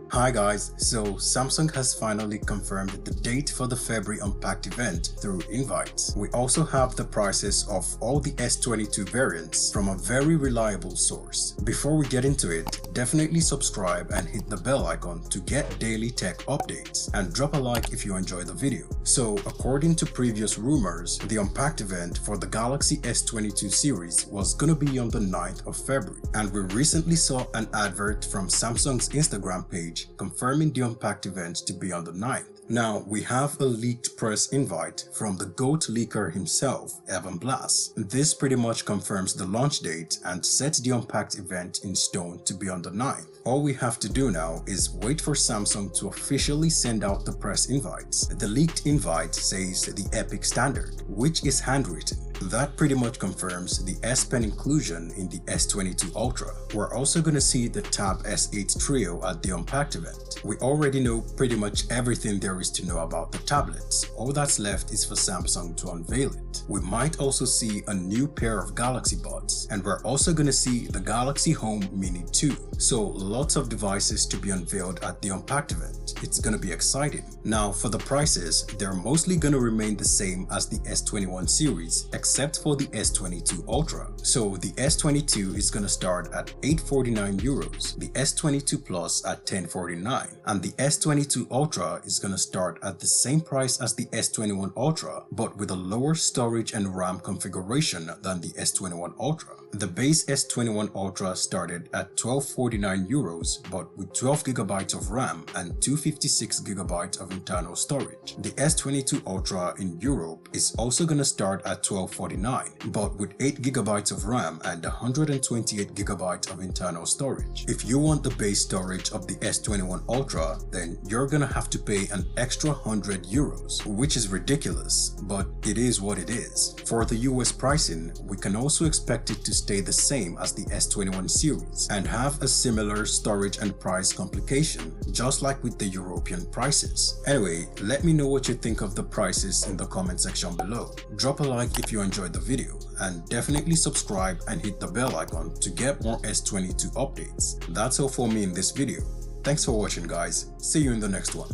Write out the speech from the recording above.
Hi guys, so Samsung has finally confirmed the date for the February Unpacked event through invites. We also have the prices of all the S22 variants from a very reliable source. Before we get into it, definitely subscribe and hit the bell icon to get daily tech updates, and drop a like if you enjoy the video. So according to previous rumors, the Unpacked event for the Galaxy S22 series was gonna be on the 9th of February, and we recently saw an advert from Samsung's Instagram page confirming the Unpacked event to be on the 9th. Now, we have a leaked press invite from the GOAT leaker himself, Evan Blass. This pretty much confirms the launch date and sets the Unpacked event in stone to be on the 9th. All we have to do now is wait for Samsung to officially send out the press invites. The leaked invite says the Epic Standard, which is handwritten. That pretty much confirms the S Pen inclusion in the S22 Ultra. We're also gonna see the Tab S8 Trio at the Unpacked event. We already know pretty much everything there is to know about the tablets. All that's left is for Samsung to unveil it. We might also see a new pair of Galaxy Buds, and we're also gonna see the Galaxy Home Mini 2. So lots of devices to be unveiled at the Unpacked event. It's gonna be exciting. Now for the prices, they're mostly gonna remain the same as the S21 series, except for the S22 Ultra. So the S22 is gonna start at €849, the S22 Plus at $1049, and the S22 Ultra is gonna start at the same price as the S21 Ultra, but with a lower storage and RAM configuration than the S21 Ultra. The base S21 Ultra started at €1249, but with 12GB of RAM and 256GB of internal storage. The S22 Ultra in Europe is also gonna start at $1249, but with 8GB of RAM and 128GB of internal storage. If you want the base storage of the S21 Ultra, then you're gonna have to pay an extra €100, which is ridiculous, but it is what it is. For the US pricing, we can also expect it to stay the same as the S21 series and have a similar storage and price complication, just like with the European prices. Anyway, let me know what you think of the prices in the comment section below. Drop a like if you enjoyed the video, and definitely subscribe and hit the bell icon to get more S22 updates. That's all for me in this video. Thanks for watching guys, see you in the next one.